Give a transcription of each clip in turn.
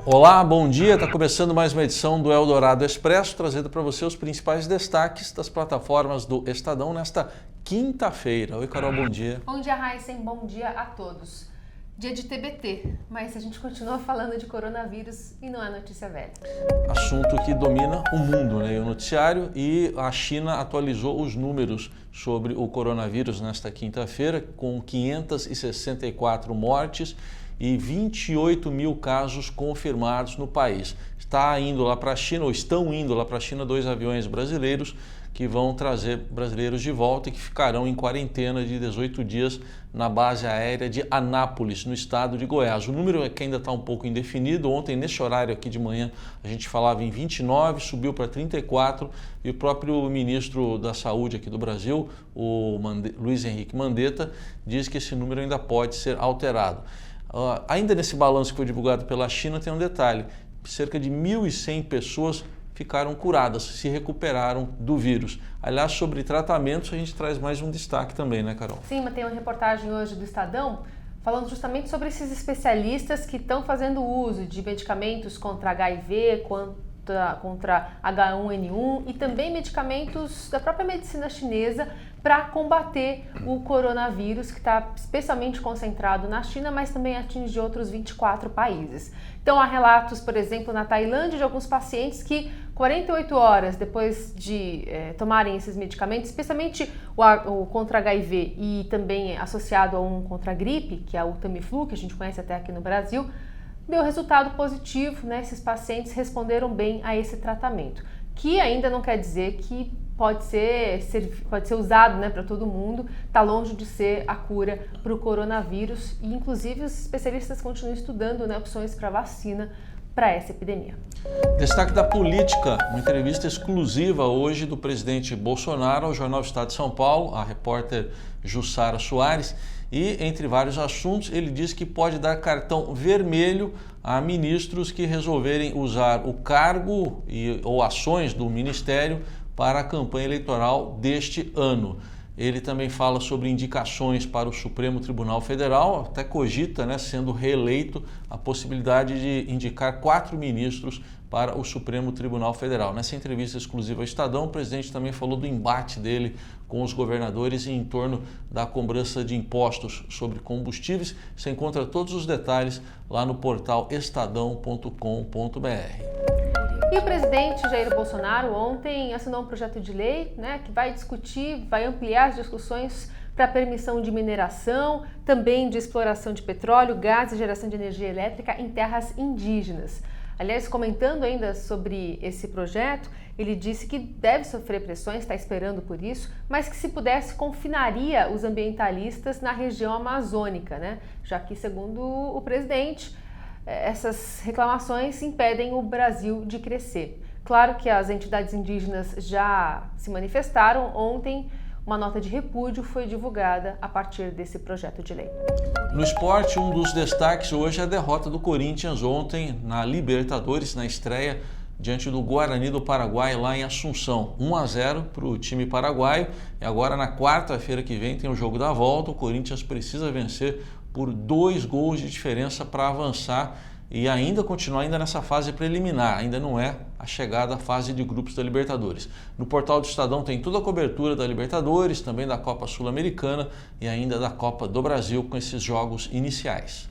Olá, bom dia. Está começando mais uma edição do Eldorado Expresso, trazendo para você os principais destaques das plataformas do Estadão nesta quinta-feira. Oi, Carol, bom dia. Bom dia, Heisen. Bom dia a todos. Dia de TBT, mas a gente continua falando de coronavírus e não é notícia velha. Assunto que domina o mundo, né? O noticiário, e a China atualizou os números sobre o coronavírus nesta quinta-feira, com 564 mortes e 28 mil casos confirmados no país. Está indo lá para a China, ou estão indo lá para a China, 2 aviões brasileiros que vão trazer brasileiros de volta e que ficarão em quarentena de 18 dias na base aérea de Anápolis, no estado de Goiás. O número é que ainda está um pouco indefinido. Ontem, nesse horário aqui de manhã, a gente falava em 29, subiu para 34 e o próprio ministro da Saúde aqui do Brasil, o Luiz Henrique Mandetta, diz que esse número ainda pode ser alterado. Ainda nesse balanço que foi divulgado pela China tem um detalhe: cerca de 1.100 pessoas ficaram curadas, se recuperaram do vírus. Aliás, sobre tratamentos, a gente traz mais um destaque também, né, Carol? Sim, mas tem uma reportagem hoje do Estadão falando justamente sobre esses especialistas que estão fazendo uso de medicamentos contra HIV, contra H1N1 e também medicamentos da própria medicina chinesa para combater o coronavírus, que está especialmente concentrado na China, mas também atinge outros 24 países. Então há relatos, por exemplo, na Tailândia, de alguns pacientes que 48 horas depois de tomarem esses medicamentos, especialmente o contra HIV e também associado a um contra a gripe, que é o Tamiflu, que a gente conhece até aqui no Brasil, deu resultado positivo, né? Esses pacientes responderam bem a esse tratamento, que ainda não quer dizer que pode ser usado, né, para todo mundo. Está longe de ser a cura para o coronavírus e, inclusive, os especialistas continuam estudando, né, opções para vacina para essa epidemia. Destaque da política, uma entrevista exclusiva hoje do presidente Bolsonaro ao Jornal Estado de São Paulo, a repórter Jussara Soares, e entre vários assuntos ele diz que pode dar cartão vermelho a ministros que resolverem usar o cargo ou ações do ministério para a campanha eleitoral deste ano. Ele também fala sobre indicações para o Supremo Tribunal Federal, até cogita, né, sendo reeleito, a possibilidade de indicar 4 ministros para o Supremo Tribunal Federal. Nessa entrevista exclusiva ao Estadão, o presidente também falou do embate dele com os governadores em torno da cobrança de impostos sobre combustíveis. Você encontra todos os detalhes lá no portal estadão.com.br. E o presidente Jair Bolsonaro ontem assinou um projeto de lei, né, que vai ampliar as discussões para a permissão de mineração, também de exploração de petróleo, gás e geração de energia elétrica em terras indígenas. Aliás, comentando ainda sobre esse projeto, ele disse que deve sofrer pressões, está esperando por isso, mas que se pudesse confinaria os ambientalistas na região amazônica, né? Já que, segundo o presidente, essas reclamações impedem o Brasil de crescer. Claro que as entidades indígenas já se manifestaram. Ontem, uma nota de repúdio foi divulgada a partir desse projeto de lei. No esporte, um dos destaques hoje é a derrota do Corinthians ontem na Libertadores, na estreia diante do Guarani do Paraguai, lá em Assunção. 1-0 para o time paraguaio. E agora, na quarta-feira que vem, tem o jogo da volta. O Corinthians precisa vencer por 2 gols de diferença para avançar e ainda continuar nessa fase preliminar. Ainda não é a chegada à fase de grupos da Libertadores. No portal do Estadão tem toda a cobertura da Libertadores, também da Copa Sul-Americana e ainda da Copa do Brasil com esses jogos iniciais.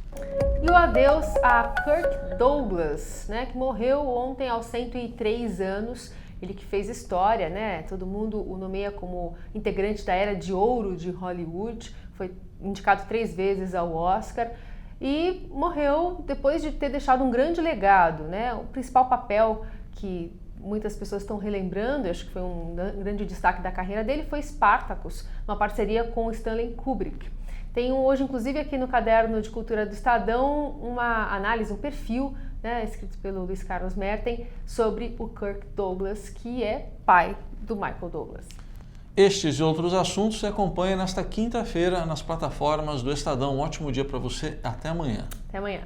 E o adeus a Kirk Douglas, né, que morreu ontem aos 103 anos. Ele que fez história, né? Todo mundo o nomeia como integrante da era de ouro de Hollywood. Foi indicado 3 vezes ao Oscar e morreu depois de ter deixado um grande legado, né? O principal papel que muitas pessoas estão relembrando, acho que foi um grande destaque da carreira dele, foi Spartacus, uma parceria com Stanley Kubrick. Tenho hoje, inclusive, aqui no caderno de cultura do Estadão, uma análise, um perfil, né, escrito pelo Luiz Carlos Merten, sobre o Kirk Douglas, que é pai do Michael Douglas. Estes e outros assuntos você acompanha nesta quinta-feira nas plataformas do Estadão. Um ótimo dia para você. Até amanhã. Até amanhã.